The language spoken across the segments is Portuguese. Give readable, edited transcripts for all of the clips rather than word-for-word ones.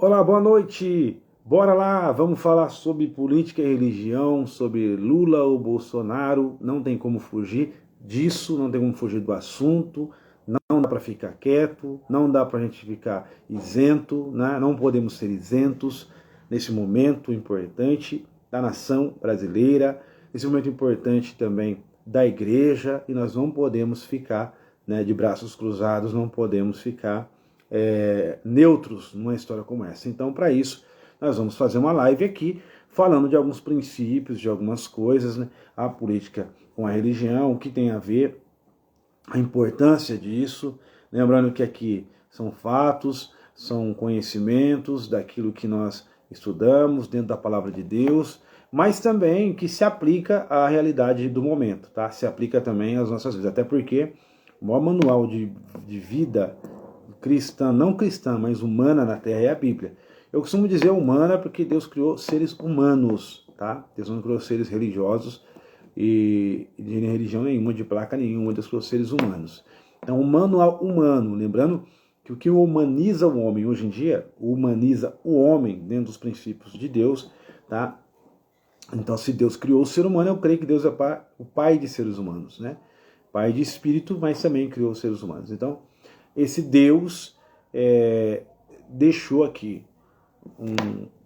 Olá, boa noite. Bora lá, vamos falar sobre política e religião, sobre Lula ou Bolsonaro. Não tem como fugir disso, não tem como fugir do assunto. Não dá para ficar quieto, não dá para a gente ficar isento, né? Não podemos ser isentos nesse momento importante da nação brasileira, nesse momento importante também da igreja, e nós não podemos ficar, né, de braços cruzados, não podemos ficar neutros numa história como essa. Então, para isso, nós vamos fazer uma live aqui falando de alguns princípios, de algumas coisas, né? A política com a religião, o que tem a ver, a importância disso. Lembrando que aqui são fatos, são conhecimentos daquilo que nós estudamos dentro da palavra de Deus, mas também que se aplica à realidade do momento, tá? Se aplica também às nossas vidas, até porque o maior manual de vida cristã, não cristã, mas humana na Terra é a Bíblia. Eu costumo dizer humana porque Deus criou seres humanos, tá? Deus não criou seres religiosos e de religião nenhuma, de placa nenhuma, Deus criou seres humanos. Então, o manual humano, lembrando que o que humaniza o homem hoje em dia, humaniza o homem dentro dos princípios de Deus, tá? Então, se Deus criou o ser humano, eu creio que Deus é o pai de seres humanos, né? Pai de espírito, mas também criou os seres humanos. Então, esse Deus deixou aqui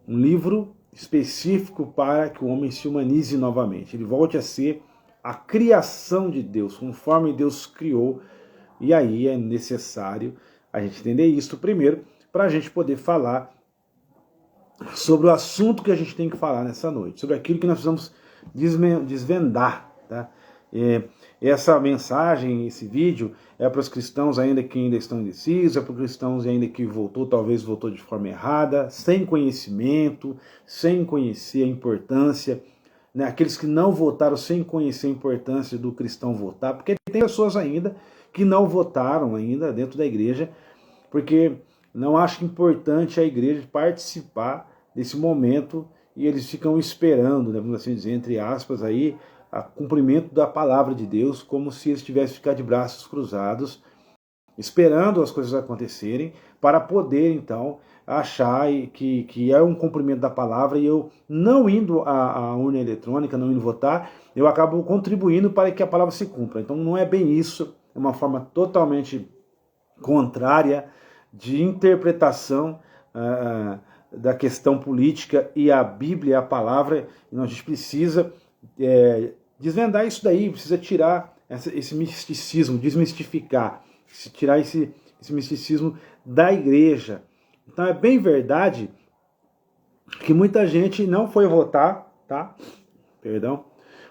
um livro específico para que o homem se humanize novamente. Ele volte a ser a criação de Deus, conforme Deus criou. E aí é necessário a gente entender isso primeiro, para a gente poder falar sobre o assunto que a gente tem que falar nessa noite, sobre aquilo que nós precisamos desvendar, tá? Essa mensagem, esse vídeo, é para os cristãos ainda que ainda estão indecisos, é para os cristãos ainda que talvez voltou de forma errada, sem conhecimento, sem conhecer a importância, né? Aqueles que não votaram sem conhecer a importância do cristão votar, porque tem pessoas ainda que não votaram ainda dentro da igreja, porque não acham importante a igreja participar desse momento e eles ficam esperando, né, vamos assim dizer, entre aspas, aí, o cumprimento da palavra de Deus, como se eles tivessem que ficar de braços cruzados, esperando as coisas acontecerem, para poder, então, achar que é um cumprimento da palavra, e eu, não indo à urna eletrônica, não indo votar, eu acabo contribuindo para que a palavra se cumpra. Então não é bem isso, é uma forma totalmente contrária de interpretação da questão política, e a Bíblia, a palavra, e a gente precisa desvendar isso daí, precisa tirar esse misticismo, desmistificar, tirar esse misticismo da igreja. Então é bem verdade que muita gente não foi votar, tá? Perdão,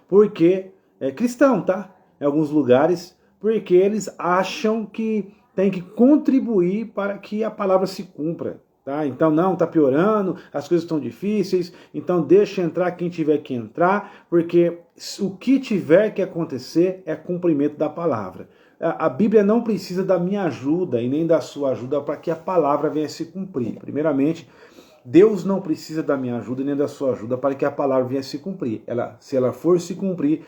porque é cristão, tá? Em alguns lugares, porque eles acham que tem que contribuir para que a palavra se cumpra. Tá? Então não, está piorando, as coisas estão difíceis, então deixa entrar quem tiver que entrar, porque o que tiver que acontecer é cumprimento da palavra. A Bíblia não precisa da minha ajuda e nem da sua ajuda para que a palavra venha se cumprir. Primeiramente, Deus não precisa da minha ajuda nem da sua ajuda para que a palavra venha se cumprir. Se ela for se cumprir,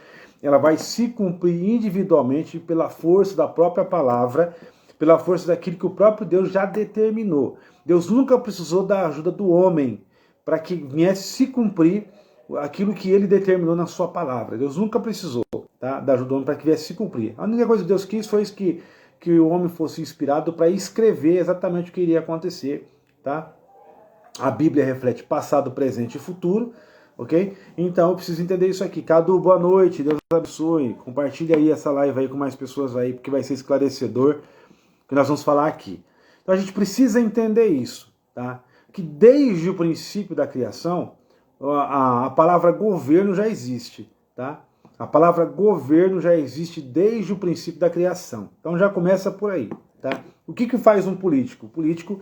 ela vai se cumprir individualmente pela força da própria palavra, pela força daquilo que o próprio Deus já determinou. Deus nunca precisou da ajuda do homem para que viesse se cumprir aquilo que ele determinou na sua palavra. Deus nunca precisou, tá, da ajuda do homem para que viesse se cumprir. A única coisa que Deus quis foi que o homem fosse inspirado para escrever exatamente o que iria acontecer. Tá? A Bíblia reflete passado, presente e futuro. Ok? Então eu preciso entender isso aqui. Cadu, boa noite, Deus abençoe. Compartilha aí essa live aí com mais pessoas aí, porque vai ser esclarecedor o que nós vamos falar aqui. Então a gente precisa entender isso, tá? Que desde o princípio da criação, a palavra governo já existe, tá? A palavra governo já existe desde o princípio da criação. Então já começa por aí, tá? O que faz um político? O político,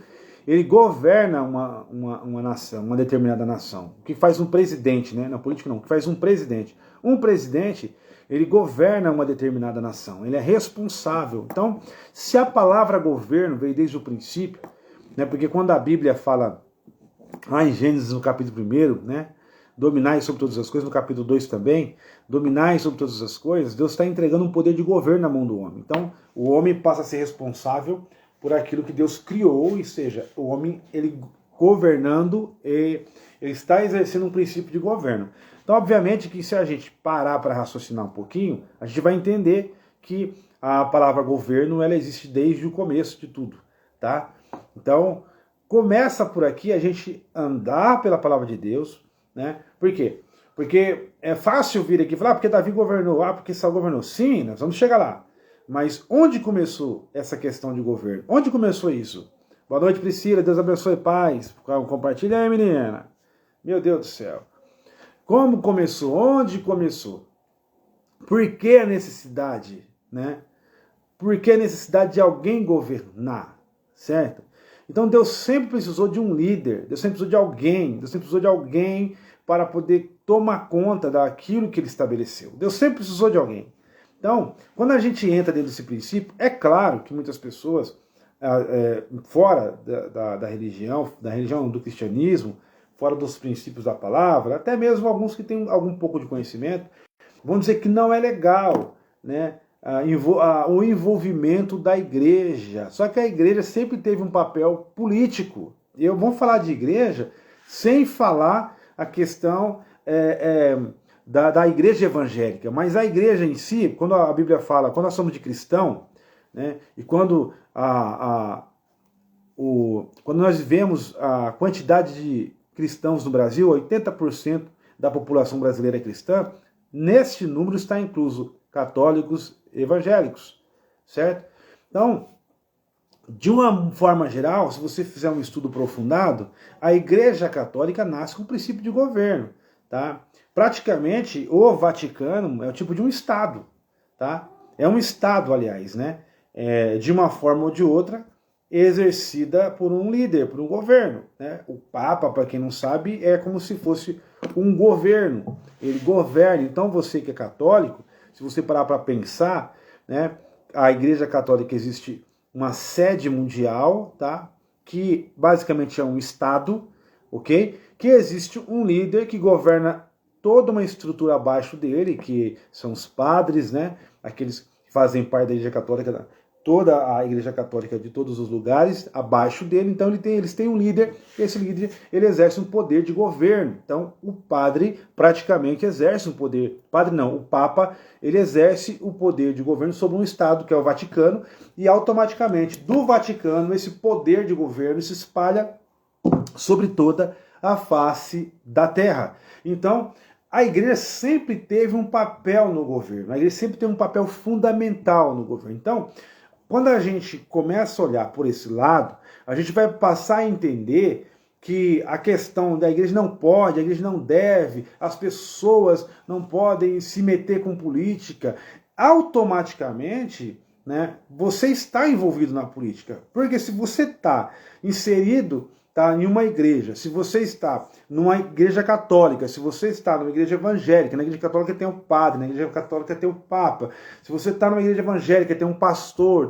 ele governa uma nação, uma determinada nação. O que faz um presidente, né? Não, político não. O que faz um presidente? Um presidente, ele governa uma determinada nação. Ele é responsável. Então, se a palavra governo veio desde o princípio, né? Porque quando a Bíblia fala, lá em Gênesis, no capítulo 1, né? Dominai sobre todas as coisas, no capítulo 2 também, dominai sobre todas as coisas, Deus está entregando um poder de governo na mão do homem. Então, o homem passa a ser responsável por aquilo que Deus criou, ou seja, o homem ele governando e ele está exercendo um princípio de governo. Então, obviamente que se a gente parar para raciocinar um pouquinho, a gente vai entender que a palavra governo ela existe desde o começo de tudo, tá? Então, começa por aqui a gente andar pela palavra de Deus, né? Por quê? Porque é fácil vir aqui e falar, porque Davi governou, porque Saul governou. Sim, nós vamos chegar lá. Mas onde começou essa questão de governo? Onde começou isso? Boa noite, Priscila. Deus abençoe, paz. Compartilha aí, menina. Meu Deus do céu. Como começou? Onde começou? Por que a necessidade, né? Por que a necessidade de alguém governar, certo? Então Deus sempre precisou de um líder, Deus sempre precisou de alguém, Deus sempre precisou de alguém para poder tomar conta daquilo que ele estabeleceu. Deus sempre precisou de alguém. Então, quando a gente entra dentro desse princípio, é claro que muitas pessoas fora da religião do cristianismo, fora dos princípios da palavra, até mesmo alguns que têm algum pouco de conhecimento, vão dizer que não é legal, né, o envolvimento da igreja. Só que a igreja sempre teve um papel político. Eu vou falar de igreja sem falar a questão da igreja evangélica, mas a igreja em si, quando a Bíblia fala, quando nós somos de cristão, né, e quando quando nós vemos a quantidade de cristãos no Brasil, 80% da população brasileira é cristã, neste número está incluso católicos evangélicos, certo? Então, de uma forma geral, se você fizer um estudo aprofundado, a Igreja Católica nasce com o princípio de governo, tá? Praticamente, o Vaticano é o tipo de um Estado, tá? É um Estado, aliás, né? De uma forma ou de outra, exercida por um líder, por um governo, né? O Papa, para quem não sabe, é como se fosse um governo. Ele governa. Então, você que é católico, se você parar para pensar, né? A Igreja Católica existe uma sede mundial, tá? Que basicamente é um Estado, ok? Que existe um líder que governa toda uma estrutura abaixo dele, que são os padres, né? Aqueles que fazem parte da Igreja Católica, toda a Igreja Católica de todos os lugares, abaixo dele. Então eles têm um líder, e esse líder ele exerce um poder de governo. Então o padre praticamente exerce um poder, o Papa, ele exerce o poder de governo sobre um Estado, que é o Vaticano, e automaticamente do Vaticano esse poder de governo se espalha sobre toda a face da terra. Então, a igreja sempre teve um papel no governo, a igreja sempre teve um papel fundamental no governo. Então, quando a gente começa a olhar por esse lado, a gente vai passar a entender que a questão da igreja não pode, a igreja não deve, as pessoas não podem se meter com política. Automaticamente, né, você está envolvido na política. Porque se você está inserido em uma igreja, se você está numa igreja católica, se você está numa igreja evangélica, na igreja católica tem o padre, na igreja católica tem o papa, se você está numa igreja evangélica tem um pastor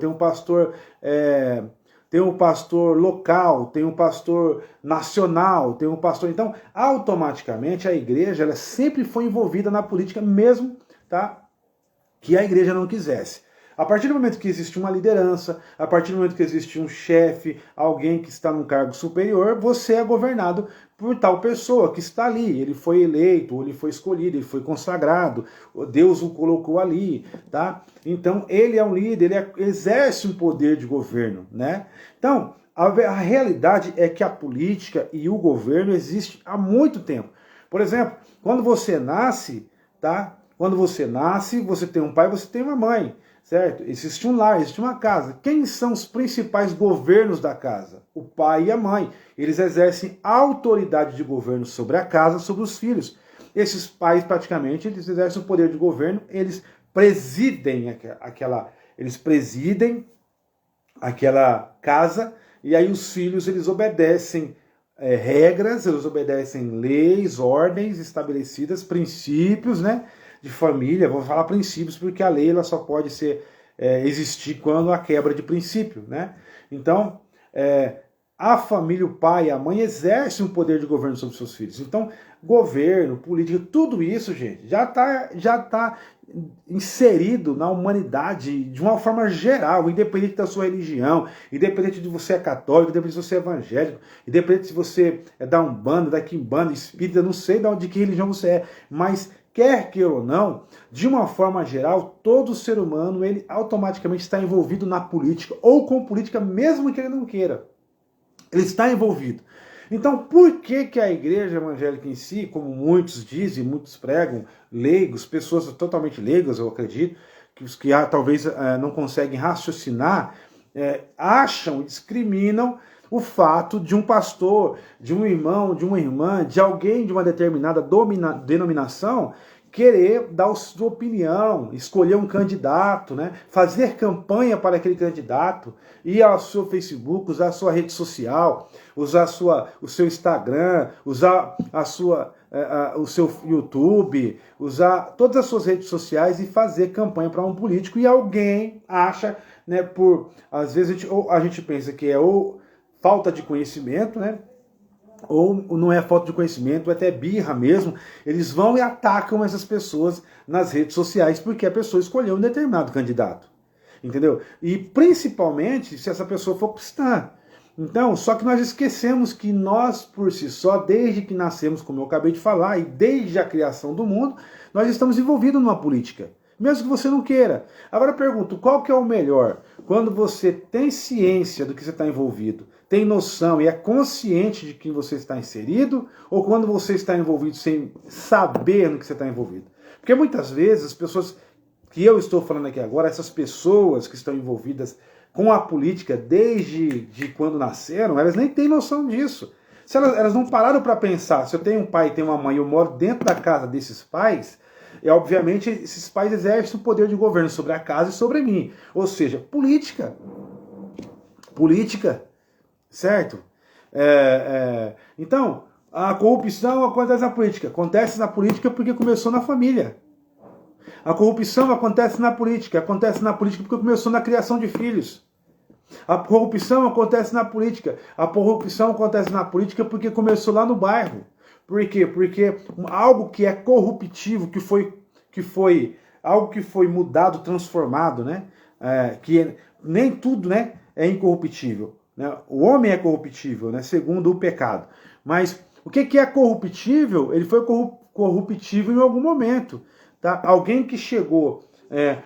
local, tem um pastor nacional, tem um pastor... Então, automaticamente a igreja ela sempre foi envolvida na política, mesmo, tá, que a igreja não quisesse. A partir do momento que existe uma liderança, a partir do momento que existe um chefe, alguém que está num cargo superior, você é governado por tal pessoa que está ali. Ele foi eleito, ou ele foi escolhido, ele foi consagrado, Deus o colocou ali, tá? Então, ele é um líder, ele exerce um poder de governo, né? Então, a realidade é que a política e o governo existem há muito tempo. Por exemplo, quando você nasce, tá? Quando você nasce, você tem um pai, você tem uma mãe. Certo? Existe um lar, existe uma casa. Quem são os principais governos da casa? O pai e a mãe. Eles exercem autoridade de governo sobre a casa, sobre os filhos. Esses pais, praticamente, eles exercem o poder de governo, eles presidem aquela casa, e aí os filhos, eles obedecem regras, eles obedecem leis, ordens estabelecidas, princípios, né? De família, vou falar princípios, porque a lei ela só pode existir quando há quebra de princípio, né? Então, a família, o pai, a mãe exercem um poder de governo sobre seus filhos. Então, governo, política, tudo isso, gente, já tá inserido na humanidade de uma forma geral, independente da sua religião, independente de você é católico, independente se você é evangélico, independente se você é da Umbanda, da Quimbanda, espírita, não sei de que religião você é, mas quer queira ou não, de uma forma geral, todo ser humano ele automaticamente está envolvido na política ou com política, mesmo que ele não queira. Ele está envolvido. Então, por que que a igreja evangélica em si, como muitos dizem, muitos pregam, leigos, pessoas totalmente leigas, eu acredito, que os que talvez não conseguem raciocinar, acham e discriminam o fato de um pastor, de um irmão, de uma irmã, de alguém de uma determinada denominação querer dar a sua opinião, escolher um candidato, né? Fazer campanha para aquele candidato, ir ao seu Facebook, usar a sua rede social, usar o seu Instagram, usar o seu YouTube, usar todas as suas redes sociais e fazer campanha para um político, e alguém acha, né, às vezes a gente pensa que é ou falta de conhecimento, né? Ou não é falta de conhecimento, é até birra mesmo, eles vão e atacam essas pessoas nas redes sociais porque a pessoa escolheu um determinado candidato, entendeu? E principalmente se essa pessoa for cristã. Então, só que nós esquecemos que nós, por si só, desde que nascemos, como eu acabei de falar, e desde a criação do mundo, nós estamos envolvidos numa política, mesmo que você não queira. Agora eu pergunto, qual que é o melhor? Quando você tem ciência do que você está envolvido, tem noção e é consciente de que você está inserido, ou quando você está envolvido sem saber no que você está envolvido? Porque muitas vezes as pessoas que eu estou falando aqui agora, essas pessoas que estão envolvidas com a política desde quando nasceram, elas nem têm noção disso. Se elas não pararam para pensar, se eu tenho um pai e tenho uma mãe, eu moro dentro da casa desses pais, obviamente esses pais exercem o poder de governo sobre a casa e sobre mim. Ou seja, política. Política. Certo? Então, a corrupção acontece na política. Acontece na política porque começou na família. A corrupção acontece na política porque começou na criação de filhos. A corrupção acontece na política. A corrupção acontece na política porque começou lá no bairro. Por quê? Porque algo que é corruptivo, que foi algo que foi mudado, transformado, né? Nem tudo, né, é incorruptível. Né? O homem é corruptível, né, segundo o pecado. Mas o que é corruptível? Ele foi corruptível em algum momento. Tá? Alguém que chegou,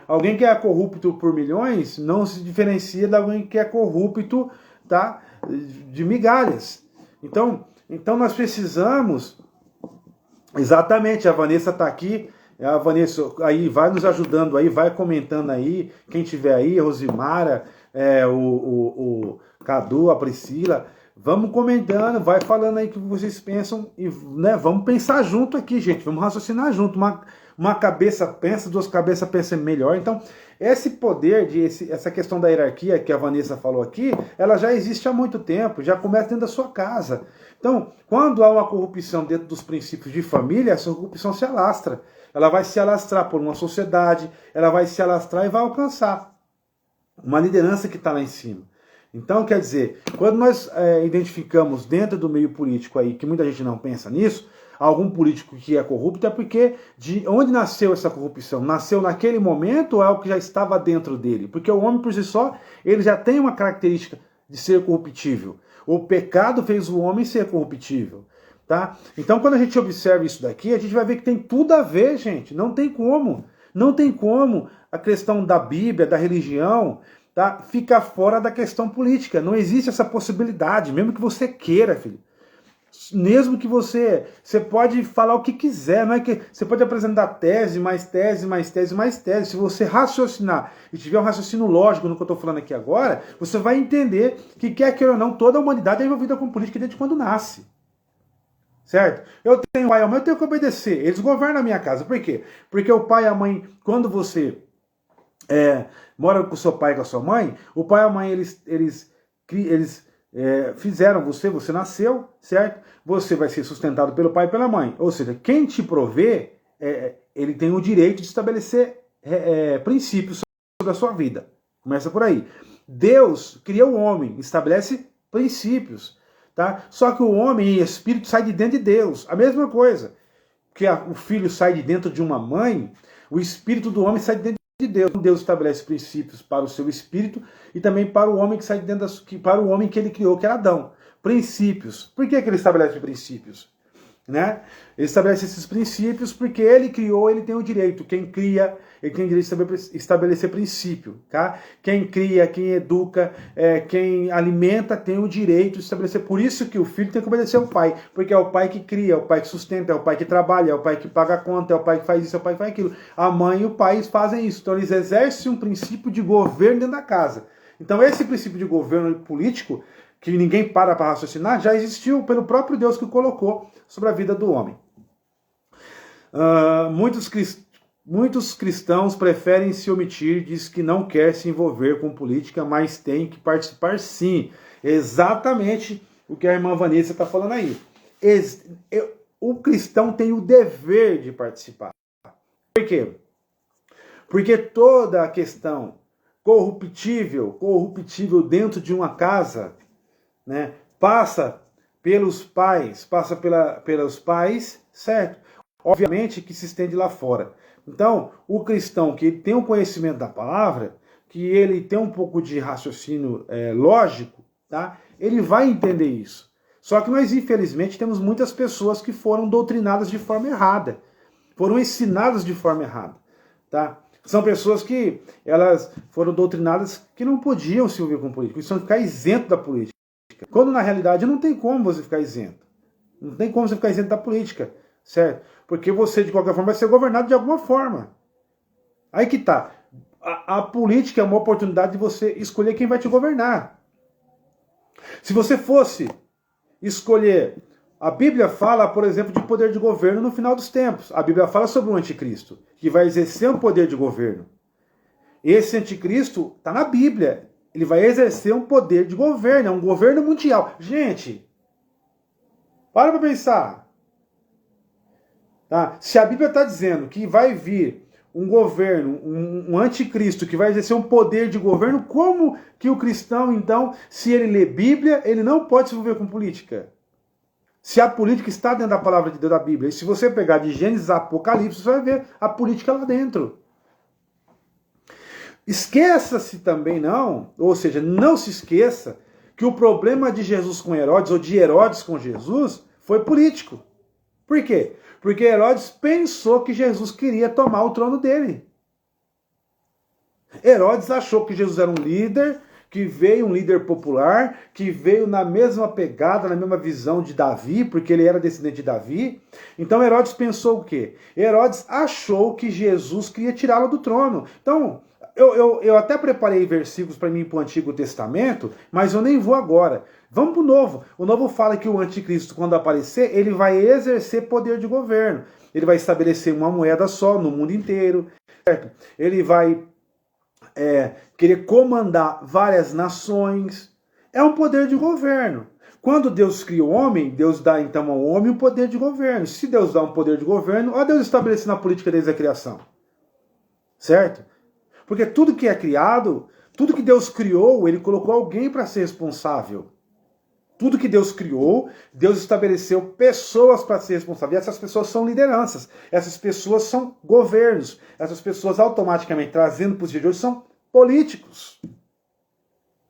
alguém que é corrupto por milhões, não se diferencia de alguém que é corrupto, tá, de migalhas. Então nós precisamos, exatamente, a Vanessa está aqui, a Vanessa aí vai nos ajudando aí, vai comentando aí, quem tiver aí, a Rosimara, o Cadu, a Priscila, vamos comentando, vai falando aí o que vocês pensam, e né, vamos pensar junto aqui, gente, vamos raciocinar junto, uma cabeça pensa, duas cabeças pensam melhor. Então, esse poder, essa questão da hierarquia que a Vanessa falou aqui, ela já existe há muito tempo, já começa dentro da sua casa. Então, quando há uma corrupção dentro dos princípios de família, essa corrupção se alastra. Ela vai se alastrar por uma sociedade, ela vai se alastrar e vai alcançar uma liderança que está lá em cima. Então, quer dizer, quando nós identificamos dentro do meio político aí, que muita gente não pensa nisso, algum político que é corrupto, é porque de onde nasceu essa corrupção? Nasceu naquele momento ou é o que já estava dentro dele? Porque o homem por si só, ele já tem uma característica de ser corruptível. O pecado fez o homem ser corruptível. Tá? Então, quando a gente observa isso daqui, a gente vai ver que tem tudo a ver, gente. Não tem como. Não tem como a questão da Bíblia, da religião, tá, ficar fora da questão política. Não existe essa possibilidade, mesmo que você queira, filho. Mesmo que você pode falar o que quiser, não é que você pode apresentar tese, mais tese, mais tese, mais tese. Se você raciocinar e tiver um raciocínio lógico no que eu estou falando aqui agora, você vai entender que, quer queira ou não, toda a humanidade é envolvida com política desde quando nasce. Certo? Eu tenho pai e a mãe, eu tenho que obedecer. Eles governam a minha casa. Por quê? Porque o pai e a mãe, quando você mora com o seu pai e com a sua mãe, o pai e a mãe, eles fizeram você nasceu, certo? Você vai ser sustentado pelo pai e pela mãe. Ou seja, quem te provê, ele tem o direito de estabelecer princípios sobre a sua vida. Começa por aí. Deus cria o homem, estabelece princípios, tá? Só que o homem em espírito sai de dentro de Deus, a mesma coisa que o filho sai de dentro de uma mãe, o espírito do homem sai de dentro de Deus. Deus estabelece princípios para o seu espírito e também para o homem que sai de dentro para o homem que ele criou, que era Adão. Princípios. Por que ele estabelece princípios? Né? Ele estabelece esses princípios porque ele criou, ele tem o direito. Quem cria, ele tem o direito de estabelecer princípio. Tá? Quem cria, quem educa, quem alimenta tem o direito de estabelecer. Por isso que o filho tem que obedecer ao pai. Porque é o pai que cria, é o pai que sustenta, é o pai que trabalha, é o pai que paga a conta, é o pai que faz isso, é o pai que faz aquilo. A mãe e o pai fazem isso. Então eles exercem um princípio de governo dentro da casa. Então esse princípio de governo político, que ninguém para raciocinar, já existiu pelo próprio Deus que o colocou sobre a vida do homem. Muitos cristãos preferem se omitir, diz que não quer se envolver com política, mas tem que participar sim. Exatamente o que a irmã Vanessa está falando aí. O cristão tem o dever de participar. Por quê? Porque toda a questão corruptível dentro de uma casa, né, passa pelos pais, pelos pais, certo? Obviamente que se estende lá fora. Então, o cristão que tem um conhecimento da palavra, que ele tem um pouco de raciocínio lógico, tá? Ele vai entender isso. Só que nós, infelizmente, temos muitas pessoas que foram doutrinadas de forma errada, foram ensinadas de forma errada, tá? São pessoas que elas foram doutrinadas que não podiam se envolver com política, eles tinham que ficar isento da política. Quando na realidade não tem como você ficar isento. Não tem como você ficar isento da política, certo? Porque você de qualquer forma vai ser governado de alguma forma. Aí que tá. A política é uma oportunidade de você escolher quem vai te governar. Se você fosse escolher... A Bíblia fala, por exemplo, de poder de governo no final dos tempos. A Bíblia fala sobre o anticristo, que vai exercer um poder de governo. Esse anticristo está na Bíblia. Ele vai exercer um poder de governo, é um governo mundial. Gente, para pensar. Tá? Se a Bíblia está dizendo que vai vir um governo, um anticristo que vai exercer um poder de governo, como que o cristão, então, se ele lê Bíblia, ele não pode se envolver com política? Se a política está dentro da palavra de Deus da Bíblia, e se você pegar de Gênesis a Apocalipse, você vai ver a política lá dentro. Esqueça-se também não, ou seja, não se esqueça que o problema de Jesus com Herodes, ou de Herodes com Jesus, foi político. Por quê? Porque Herodes pensou que Jesus queria tomar o trono dele. Herodes achou que Jesus era um líder, que veio um líder popular, que veio na mesma pegada, na mesma visão de Davi, porque ele era descendente de Davi. Então Herodes pensou o quê? Herodes achou que Jesus queria tirá-lo do trono. Então, eu até preparei versículos para mim para o Antigo Testamento, mas eu nem vou agora. Vamos para o Novo. O Novo fala que o anticristo, quando aparecer, ele vai exercer poder de governo. Ele vai estabelecer uma moeda só no mundo inteiro, certo? Ele vai querer comandar várias nações. É um poder de governo. Quando Deus cria o homem, Deus dá então ao homem um poder de governo. Se Deus dá um poder de governo, olha Deus estabelecendo a política desde a criação. Certo? Porque tudo que é criado, tudo que Deus criou, ele colocou alguém para ser responsável. Tudo que Deus criou, Deus estabeleceu pessoas para ser responsáveis. E essas pessoas são lideranças. Essas pessoas são governos. Essas pessoas automaticamente, trazendo para os dias de hoje, são políticos.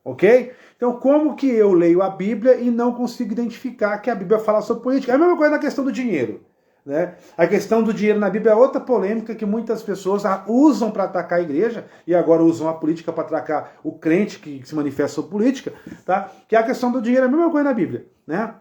Ok? Então, como que eu leio a Bíblia e não consigo identificar que a Bíblia fala sobre política? É a mesma coisa na questão do dinheiro. Né? A questão do dinheiro na Bíblia é outra polêmica que muitas pessoas usam para atacar a igreja e agora usam a política para atacar o crente que se manifesta sobre política, tá? Que é a questão do dinheiro, é a mesma coisa na Bíblia. Né?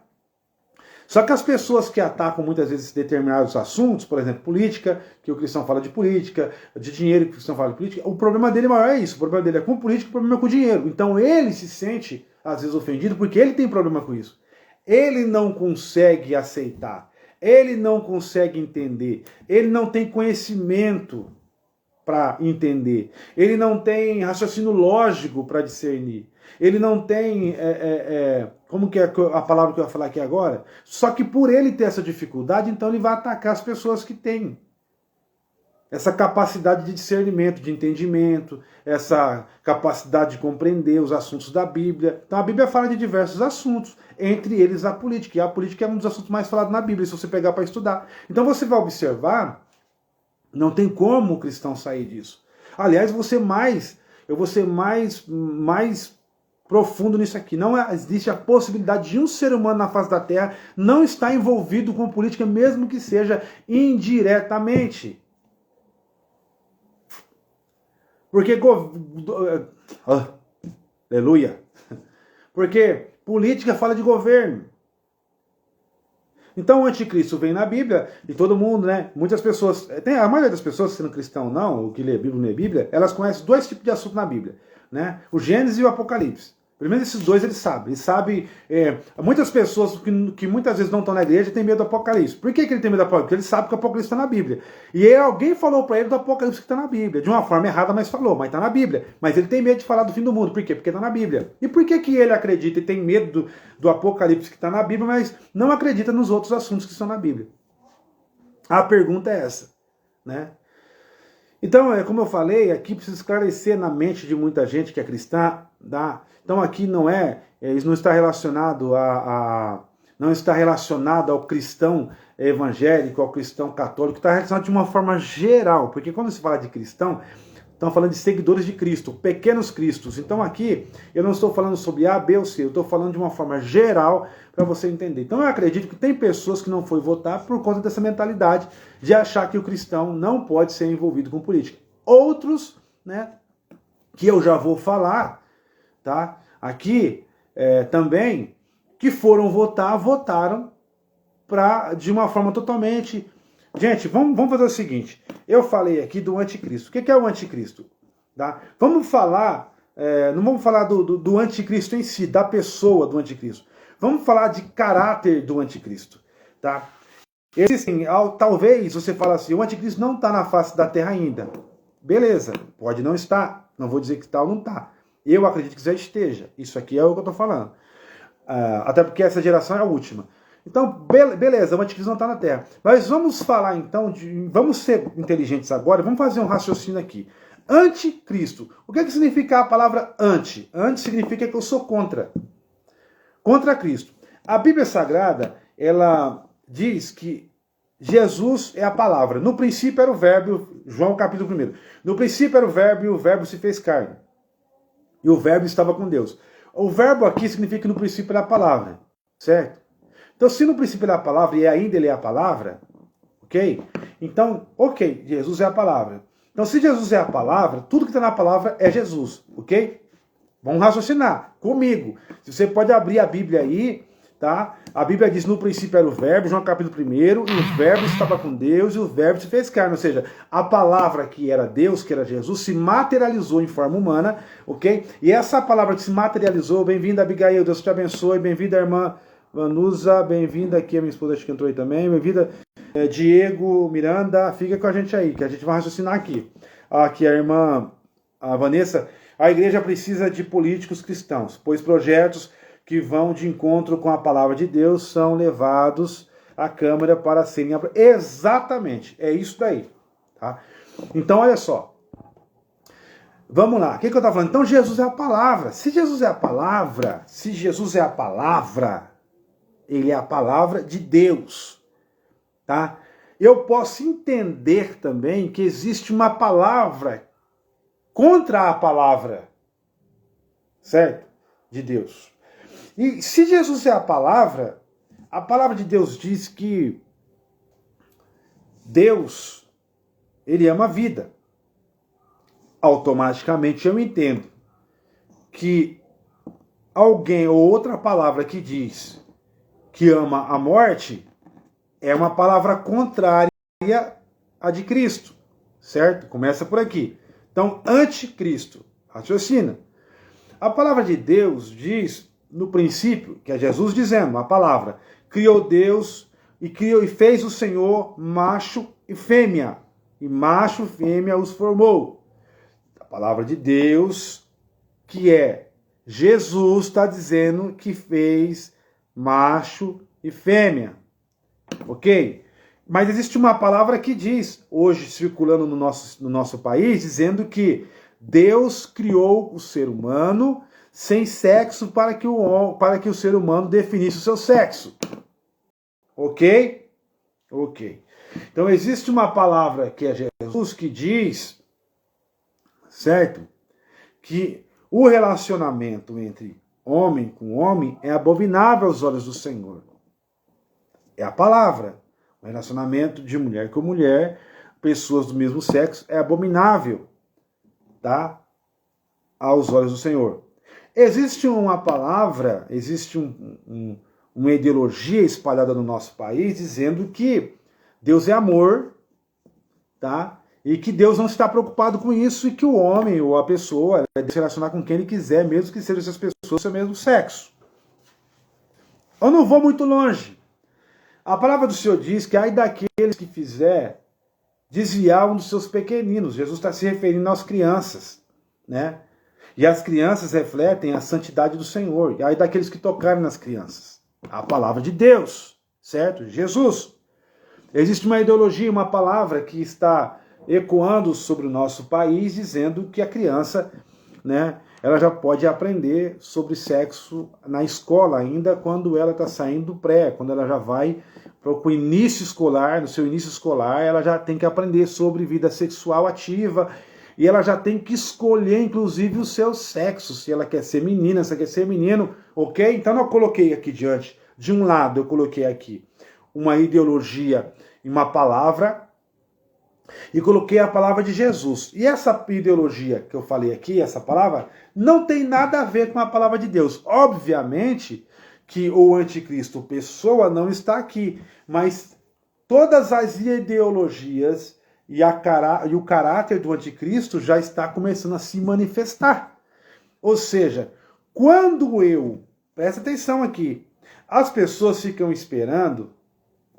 Só que as pessoas que atacam muitas vezes determinados assuntos, por exemplo, política, que o cristão fala de política, de dinheiro, que o cristão fala de política, o problema dele maior é isso, o problema dele é com política, o problema é com dinheiro. Então ele se sente, às vezes, ofendido porque ele tem problema com isso. Ele não consegue aceitar. Ele não consegue entender, ele não tem conhecimento para entender, ele não tem raciocínio lógico para discernir, ele não tem, como que é a palavra que eu vou falar aqui agora? Só que por ele ter essa dificuldade, então ele vai atacar as pessoas que têm. essa capacidade de discernimento, de entendimento, essa capacidade de compreender os assuntos da Bíblia. Então a Bíblia fala de diversos assuntos, entre eles a política. E a política é um dos assuntos mais falados na Bíblia, se você pegar para estudar. Então você vai observar, não tem como o cristão sair disso. Aliás, eu vou ser mais profundo nisso aqui. Não existe a possibilidade de um ser humano na face da Terra não estar envolvido com política, mesmo que seja indiretamente. Porque aleluia. Porque política fala de governo. Então o anticristo vem na Bíblia e todo mundo, né? Muitas pessoas, a maioria das pessoas, sendo cristão ou não, o que lê Bíblia ou não lê Bíblia, elas conhecem dois tipos de assunto na Bíblia, né? O Gênesis e o Apocalipse. Pelo menos esses dois eles sabem. Eles sabem. Muitas pessoas que muitas vezes não estão na igreja têm medo do Apocalipse. Por que ele tem medo do Apocalipse? Porque ele sabe que o Apocalipse está na Bíblia. E aí alguém falou para ele do Apocalipse que está na Bíblia. De uma forma errada, mas falou. Mas está na Bíblia. Mas ele tem medo de falar do fim do mundo. Por quê? Porque está na Bíblia. E por que ele acredita e tem medo do Apocalipse que está na Bíblia, mas não acredita nos outros assuntos que estão na Bíblia? A pergunta é essa, né? Então, como eu falei, aqui precisa esclarecer na mente de muita gente que é cristã, tá? Então aqui isso não está relacionado não está relacionado ao cristão evangélico, ao cristão católico, está relacionado de uma forma geral, porque quando se fala de cristão, estão falando de seguidores de Cristo, pequenos cristos. Então aqui eu não estou falando sobre A, B ou C, eu estou falando de uma forma geral para você entender. Então eu acredito que tem pessoas que não foi votar por conta dessa mentalidade de achar que o cristão não pode ser envolvido com política. Outros, né, que eu já vou falar, tá? Aqui também, que foram votar, votaram de uma forma totalmente... Gente, vamos fazer o seguinte, eu falei aqui do anticristo. O que é o anticristo? Tá? Vamos falar, não vamos falar do anticristo em si, da pessoa do anticristo. Vamos falar de caráter do anticristo. Tá? Assim, talvez você fale assim, o anticristo não está na face da terra ainda. Beleza, pode não estar, não vou dizer que está ou não está. Eu acredito que já esteja. Isso aqui é o que eu estou falando. Até porque essa geração é a última. Então, beleza, o anticristo não está na Terra. Mas vamos falar então, vamos ser inteligentes agora, vamos fazer um raciocínio aqui. Anticristo. O que significa a palavra anti? Anti significa que eu sou contra. Contra Cristo. A Bíblia Sagrada, ela diz que Jesus é a palavra. No princípio era o verbo, João capítulo 1. No princípio era o verbo e o verbo se fez carne. E o verbo estava com Deus. O verbo aqui significa que no princípio era a palavra, certo? Então, se no princípio ele é a palavra e ainda ele é a palavra, ok? Então, ok, Jesus é a palavra. Então, se Jesus é a palavra, tudo que está na palavra é Jesus, ok? Vamos raciocinar comigo. Você pode abrir a Bíblia aí, tá? A Bíblia diz, no princípio era o verbo, João capítulo 1, e o verbo estava com Deus, e o verbo se fez carne. Ou seja, a palavra que era Deus, que era Jesus, se materializou em forma humana, ok? E essa palavra que se materializou, bem-vinda Abigail, Deus te abençoe, bem-vinda irmã Vanusa, bem-vinda aqui, a minha esposa acho que entrou aí também, bem-vinda Diego, Miranda, fica com a gente aí, que a gente vai raciocinar aqui. Aqui a irmã Vanessa, a igreja precisa de políticos cristãos, pois projetos que vão de encontro com a palavra de Deus são levados à Câmara para serem aprovados. Exatamente, é isso daí. Tá? Então, olha só. Vamos lá, o que eu estava falando? Então, Jesus é a palavra. Se Jesus é a palavra, ele é a palavra de Deus. Tá? Eu posso entender também que existe uma palavra contra a palavra, certo? De Deus. E se Jesus é a palavra de Deus diz que Deus, ele ama a vida. Automaticamente eu entendo que alguém ou outra palavra que diz que ama a morte é uma palavra contrária à de Cristo, certo? Começa por aqui. Então, anticristo, raciocina. A palavra de Deus diz, no princípio, que é Jesus dizendo, a palavra, criou Deus e fez o Senhor macho e fêmea, e macho e fêmea os formou. A palavra de Deus, que é Jesus, está dizendo que fez macho e fêmea. Ok? Mas existe uma palavra que diz, hoje circulando no nosso país, dizendo que Deus criou o ser humano sem sexo para que o ser humano definisse o seu sexo. Ok? Ok. Então existe uma palavra que é Jesus que diz, certo? Que o relacionamento entre homem com homem é abominável aos olhos do Senhor. É a palavra. O relacionamento de mulher com mulher, pessoas do mesmo sexo, é abominável, tá? Aos olhos do Senhor. Existe uma palavra, existe uma ideologia espalhada no nosso país dizendo que Deus é amor, tá? E que Deus não está preocupado com isso e que o homem ou a pessoa deve se relacionar com quem ele quiser, mesmo que sejam essas pessoas do seu mesmo sexo. Eu não vou muito longe. A palavra do Senhor diz que ai daqueles que fizer desviar um dos seus pequeninos. Jesus está se referindo às crianças, né? E as crianças refletem a santidade do Senhor. E ai daqueles que tocarem nas crianças. A palavra de Deus, certo? Jesus. Existe uma ideologia, uma palavra que está ecoando sobre o nosso país, dizendo que a criança, né, ela já pode aprender sobre sexo na escola, ainda quando ela está saindo do pré, quando ela já vai para o início escolar, no seu início escolar, ela já tem que aprender sobre vida sexual ativa, e ela já tem que escolher, inclusive, o seu sexo, se ela quer ser menina, se ela quer ser menino, ok? Então eu coloquei aqui diante, de um lado eu coloquei aqui uma ideologia e uma palavra, e coloquei a palavra de Jesus. E essa ideologia que eu falei aqui, essa palavra, não tem nada a ver com a palavra de Deus. Obviamente que o anticristo, pessoa, não está aqui, mas todas as ideologias e o caráter do anticristo já está começando a se manifestar. Ou seja, presta atenção aqui, as pessoas ficam esperando.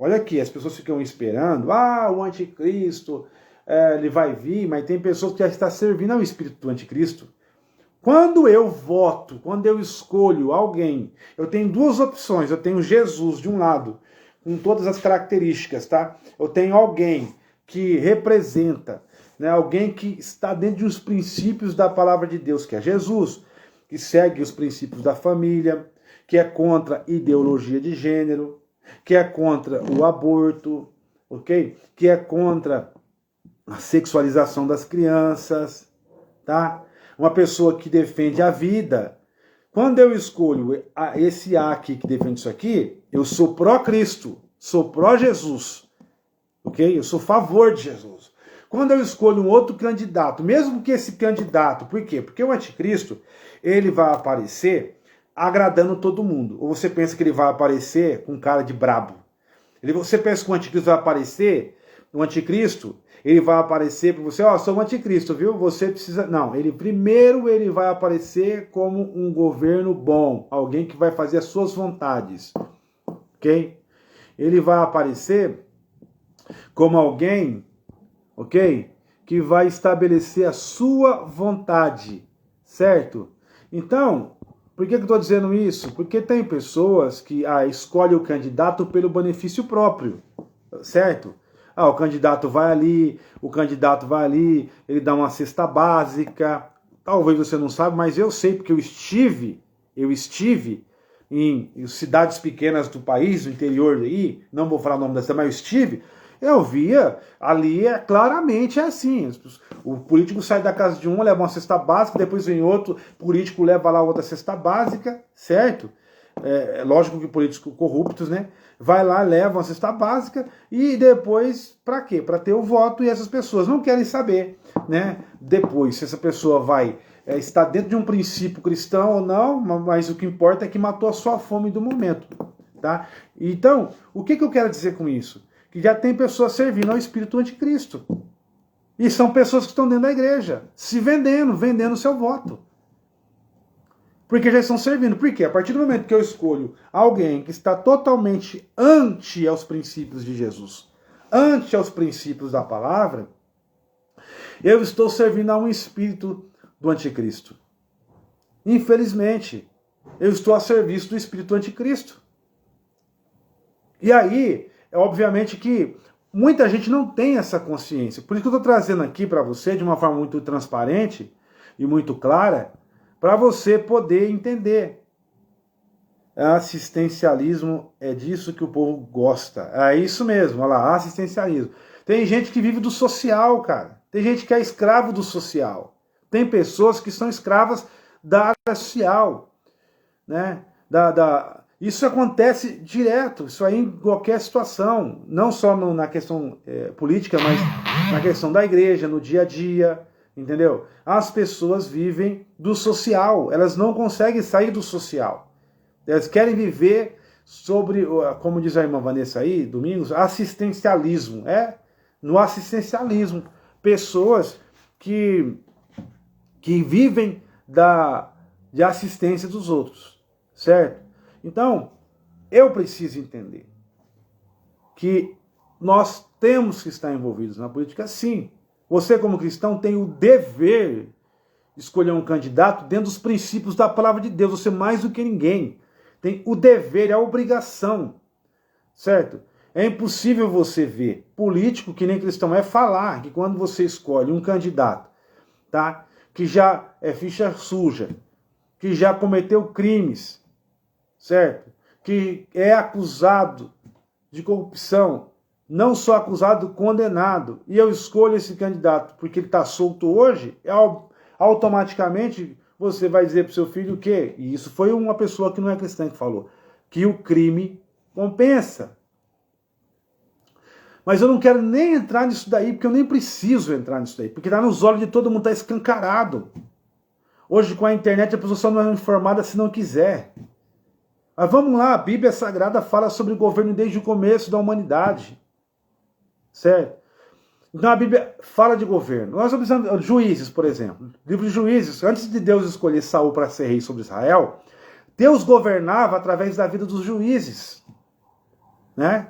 Olha aqui, as pessoas ficam esperando, o anticristo, ele vai vir, mas tem pessoas que já estão servindo ao espírito do anticristo. Quando eu voto, quando eu escolho alguém, eu tenho duas opções. Eu tenho Jesus de um lado, com todas as características, tá? Eu tenho alguém que representa, né, alguém que está dentro dos princípios da palavra de Deus, que é Jesus, que segue os princípios da família, que é contra a ideologia de gênero, que é contra o aborto, ok? Que é contra a sexualização das crianças, tá? Uma pessoa que defende a vida. Quando eu escolho esse A aqui que defende isso aqui, eu sou pró-Cristo, sou pró-Jesus, ok? Eu sou a favor de Jesus. Quando eu escolho um outro candidato, mesmo que esse candidato, por quê? Porque o anticristo, ele vai aparecer agradando todo mundo. Ou você pensa que ele vai aparecer com cara de brabo? Você pensa que o anticristo vai aparecer? O anticristo, ele vai aparecer para você, sou o anticristo, viu? Você precisa... Não, primeiro ele vai aparecer como um governo bom, alguém que vai fazer as suas vontades, ok? Ele vai aparecer como alguém, ok? Que vai estabelecer a sua vontade, certo? Então, por que eu estou dizendo isso? Porque tem pessoas que escolhem o candidato pelo benefício próprio, certo? O candidato vai ali, ele dá uma cesta básica. Talvez você não saiba, mas eu sei, porque eu estive em cidades pequenas do país, do interior aí, não vou falar o nome dessa, mas eu estive. Eu via ali, claramente é assim. O político sai da casa de um, leva uma cesta básica, depois vem outro político, leva lá outra cesta básica, certo? É lógico que políticos corruptos, né? Vai lá, leva uma cesta básica e depois, para quê? Para ter o voto, e essas pessoas não querem saber, né? Depois, se essa pessoa vai estar dentro de um princípio cristão ou não, mas o que importa é que matou a sua fome do momento, tá? Então, o que eu quero dizer com isso? Que já tem pessoas servindo ao espírito anticristo. E são pessoas que estão dentro da igreja, se vendendo o seu voto. Porque já estão servindo. Por quê? A partir do momento que eu escolho alguém que está totalmente anti aos princípios de Jesus, anti aos princípios da palavra, eu estou servindo a um espírito do anticristo. Infelizmente, eu estou a serviço do espírito anticristo. E aí, obviamente que muita gente não tem essa consciência. Por isso que eu estou trazendo aqui para você, de uma forma muito transparente e muito clara, para você poder entender. Assistencialismo é disso que o povo gosta. É isso mesmo, olha lá, assistencialismo. Tem gente que vive do social, cara. Tem gente que é escravo do social. Tem pessoas que são escravas da área social, né? Isso acontece direto, isso aí em qualquer situação, não só na questão política, mas na questão da igreja, no dia a dia, entendeu? As pessoas vivem do social, elas não conseguem sair do social. Elas querem viver sobre, como diz a irmã Vanessa aí, Domingos, assistencialismo. No assistencialismo. Pessoas que vivem de assistência dos outros. Certo? Então, eu preciso entender que nós temos que estar envolvidos na política, sim. Você, como cristão, tem o dever de escolher um candidato dentro dos princípios da palavra de Deus. Você mais do que ninguém tem o dever, a obrigação, certo? É impossível você ver político que nem cristão falar que quando você escolhe um candidato, tá, que já é ficha suja, que já cometeu crimes, certo? Que é acusado de corrupção, não só acusado, condenado, e eu escolho esse candidato porque ele está solto hoje, automaticamente você vai dizer para o seu filho o quê? E isso foi uma pessoa que não é cristã que falou, que o crime compensa. Mas eu não quero nem entrar nisso daí, porque eu nem preciso entrar nisso daí, porque está nos olhos de todo mundo, está escancarado. Hoje com a internet a pessoa só não é informada se não quiser. Mas vamos lá, a Bíblia Sagrada fala sobre o governo desde o começo da humanidade. Certo? Então a Bíblia fala de governo. Nós observamos Juízes, por exemplo. Livro de Juízes, antes de Deus escolher Saul para ser rei sobre Israel, Deus governava através da vida dos juízes. Né?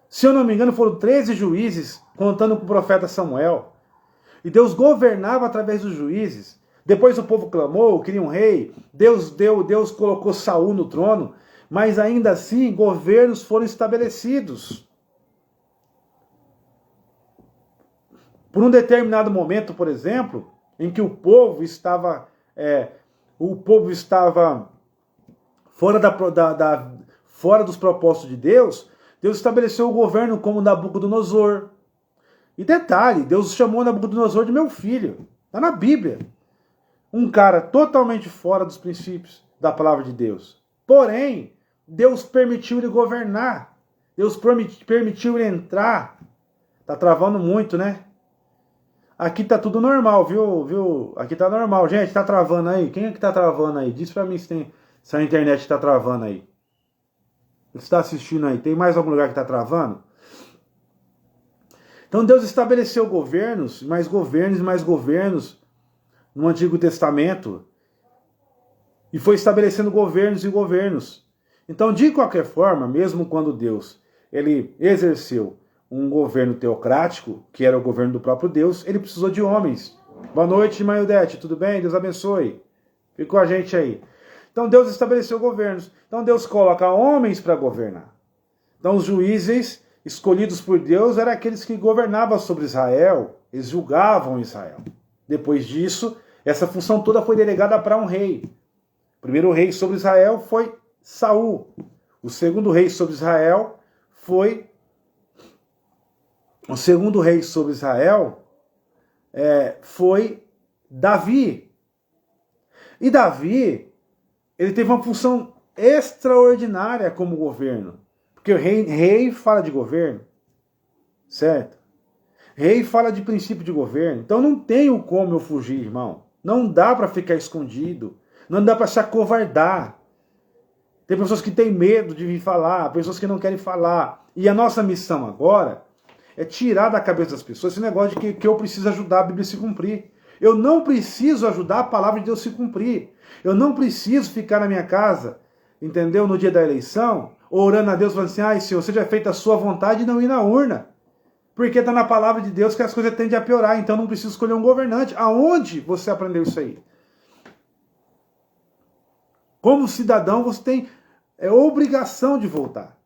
Se eu não me engano, foram 13 juízes, contando com o profeta Samuel. E Deus governava através dos juízes. Depois o povo clamou, queria um rei. Deus colocou Saul no trono. Mas ainda assim, governos foram estabelecidos. Por um determinado momento, por exemplo, em que o povo estava fora dos propósitos de Deus, Deus estabeleceu o governo como Nabucodonosor. E detalhe, Deus chamou Nabucodonosor de meu filho. Está na Bíblia. Um cara totalmente fora dos princípios da palavra de Deus. Porém, Deus permitiu ele governar. Deus permitiu ele entrar. Tá travando muito, né? Aqui tá tudo normal, viu? Aqui tá normal. Gente, tá travando aí? Quem é que tá travando aí? Diz pra mim se a internet tá travando aí. Você está assistindo aí? Tem mais algum lugar que tá travando? Então Deus estabeleceu governos, mais governos no Antigo Testamento. E foi estabelecendo governos e governos. Então, de qualquer forma, mesmo quando Deus ele exerceu um governo teocrático, que era o governo do próprio Deus, ele precisou de homens. Boa noite, Maildete, tudo bem? Deus abençoe. Fica com a gente aí. Então Deus estabeleceu governos. Então Deus coloca homens para governar. Então os juízes escolhidos por Deus eram aqueles que governavam sobre Israel, eles julgavam Israel. Depois disso, essa função toda foi delegada para um rei. O primeiro rei sobre Israel foi Saul. O segundo rei sobre Israel foi Davi. E Davi, ele teve uma função extraordinária como governo. Porque o rei fala de governo, certo? Rei fala de princípio de governo. Então não tenho como eu fugir, irmão. Não dá para ficar escondido. Não dá para se acovardar. Tem pessoas que têm medo de vir falar, pessoas que não querem falar. E a nossa missão agora é tirar da cabeça das pessoas esse negócio de que eu preciso ajudar a Bíblia a se cumprir. Eu não preciso ajudar a palavra de Deus a se cumprir. Eu não preciso ficar na minha casa, entendeu? No dia da eleição, orando a Deus, falando assim, ai Senhor, seja feita a sua vontade e não ir na urna. Porque está na palavra de Deus que as coisas tendem a piorar, então não preciso escolher um governante. Aonde você aprendeu isso aí? Como cidadão, você tem obrigação de votar.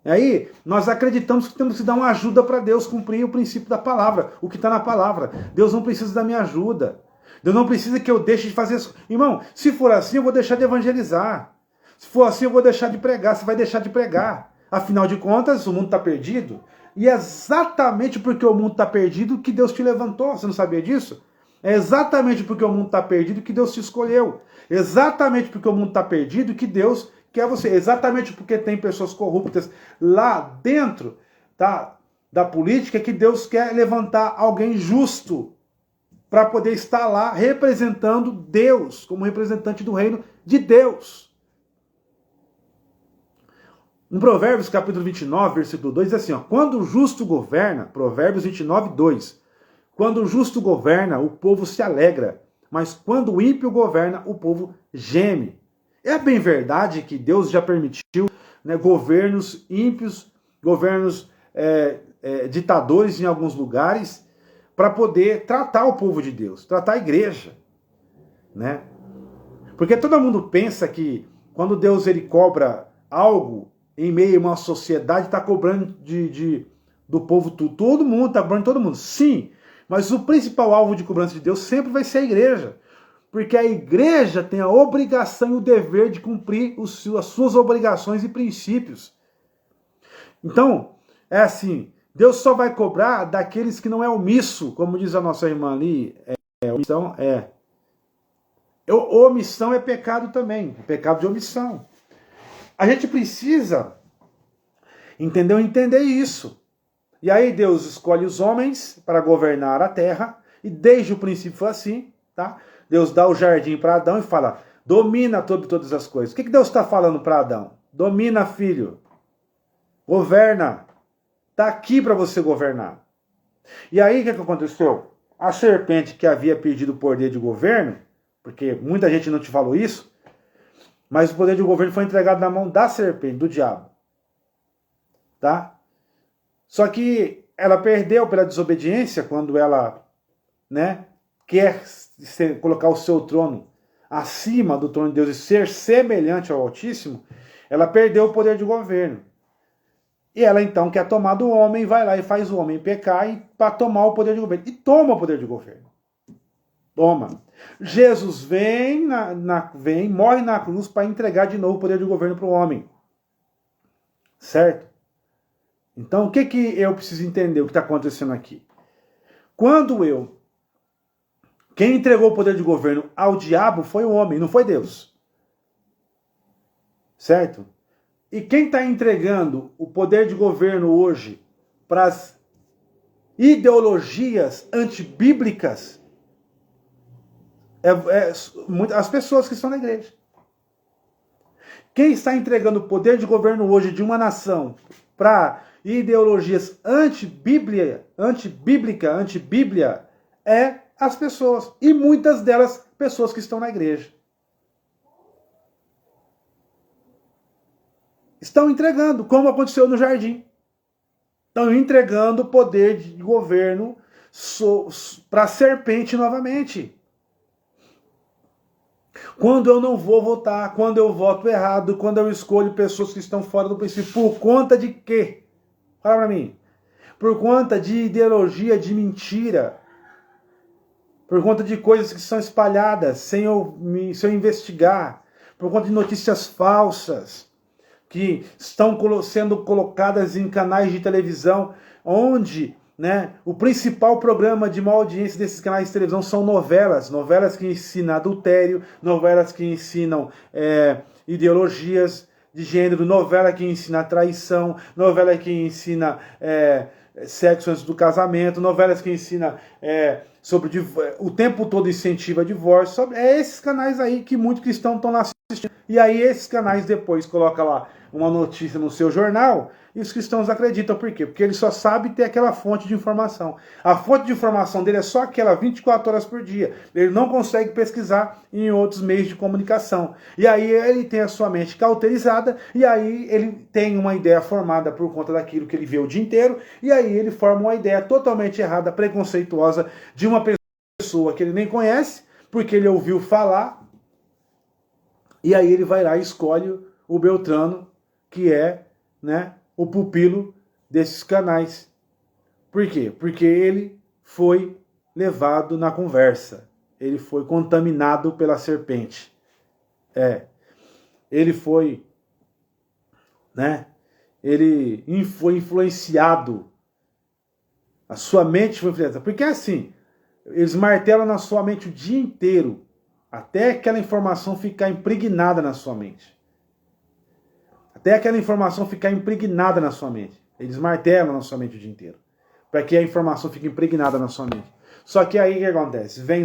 Aí nós acreditamos que temos que dar uma ajuda para Deus cumprir o princípio da palavra, o que está na palavra. Deus não precisa da minha ajuda. Deus não precisa que eu deixe de fazer isso. Irmão, se for assim, eu vou deixar de evangelizar. Se for assim, eu vou deixar de pregar. Você vai deixar de pregar. Afinal de contas, o mundo está perdido. E é exatamente porque o mundo está perdido que Deus te levantou. Você não sabia disso? É exatamente porque o mundo está perdido que Deus te escolheu. Exatamente porque o mundo está perdido que Deus quer você. Exatamente porque tem pessoas corruptas lá dentro, tá, da política que Deus quer levantar alguém justo para poder estar lá representando Deus, como representante do reino de Deus. Em Provérbios capítulo 29, versículo 2, diz assim, ó, quando o justo governa, Provérbios 29, 2, quando o justo governa, o povo se alegra, mas quando o ímpio governa, o povo geme. É bem verdade que Deus já permitiu, né, governos ímpios, governos ditadores em alguns lugares, para poder tratar o povo de Deus, tratar a igreja, né? Porque todo mundo pensa que quando Deus ele cobra algo em meio a uma sociedade, está cobrando do povo tudo. Todo mundo está cobrando todo mundo. Sim, mas o principal alvo de cobrança de Deus sempre vai ser a igreja. Porque a igreja tem a obrigação e o dever de cumprir as suas obrigações e princípios. Então, é assim, Deus só vai cobrar daqueles que não é omisso, como diz a nossa irmã ali. Omissão é pecado também, é pecado de omissão. A gente precisa entender isso. E aí Deus escolhe os homens para governar a terra, e desde o princípio foi assim, tá? Deus dá o jardim para Adão e fala, domina todas as coisas. O que Deus está falando para Adão? Domina, filho. Governa. Está aqui para você governar. E aí o que aconteceu? A serpente que havia perdido o poder de governo, porque muita gente não te falou isso, mas o poder de governo foi entregado na mão da serpente, do diabo. Tá? Só que ela perdeu pela desobediência quando ela, né, quer colocar o seu trono acima do trono de Deus e ser semelhante ao Altíssimo, ela perdeu o poder de governo. E ela então quer tomar do homem, vai lá e faz o homem pecar para tomar o poder de governo. E toma o poder de governo. Toma. Jesus vem, morre na cruz para entregar de novo o poder de governo para o homem. Certo? Então, o que eu preciso entender o que está acontecendo aqui? Quem entregou o poder de governo ao diabo foi o homem, não foi Deus. Certo? E quem está entregando o poder de governo hoje para as ideologias antibíblicas as pessoas que estão na igreja. Quem está entregando o poder de governo hoje de uma nação para ideologias antibíblia é as pessoas. E muitas delas, pessoas que estão na igreja. Estão entregando, como aconteceu no jardim. Estão entregando o poder de governo para a serpente novamente. Quando eu não vou votar, quando eu voto errado, quando eu escolho pessoas que estão fora do princípio, por conta de quê? Fala pra mim. Por conta de ideologia de mentira. Por conta de coisas que são espalhadas sem eu investigar. Por conta de notícias falsas que estão sendo colocadas em canais de televisão onde, né, o principal programa de maior audiência desses canais de televisão são novelas que ensinam adultério, novelas que ensinam ideologias de gênero, novela que ensina traição, novela que ensina sexo antes do casamento, novelas que ensina sobre o tempo todo incentiva divórcio. É esses canais aí que muitos cristãos estão lá assistindo. E aí esses canais depois colocam lá uma notícia no seu jornal e os cristãos acreditam. Por quê? Porque ele só sabe ter aquela fonte de informação. A fonte de informação dele é só aquela 24 horas por dia. Ele não consegue pesquisar em outros meios de comunicação. E aí ele tem a sua mente cauterizada e aí ele tem uma ideia formada por conta daquilo que ele vê o dia inteiro e aí ele forma uma ideia totalmente errada, preconceituosa de uma pessoa que ele nem conhece, porque ele ouviu falar, e aí ele vai lá e escolhe o Beltrano, que é, né, o pupilo desses canais. Por quê? Porque ele foi levado na conversa. Ele foi contaminado pela serpente. Ele foi, né? Ele foi influenciado. A sua mente foi influenciada. Porque assim, eles martelam na sua mente o dia inteiro, até aquela informação ficar impregnada na sua mente. Até aquela informação ficar impregnada na sua mente. Eles martelam na sua mente o dia inteiro, para que a informação fique impregnada na sua mente. Só que aí o que acontece? Vem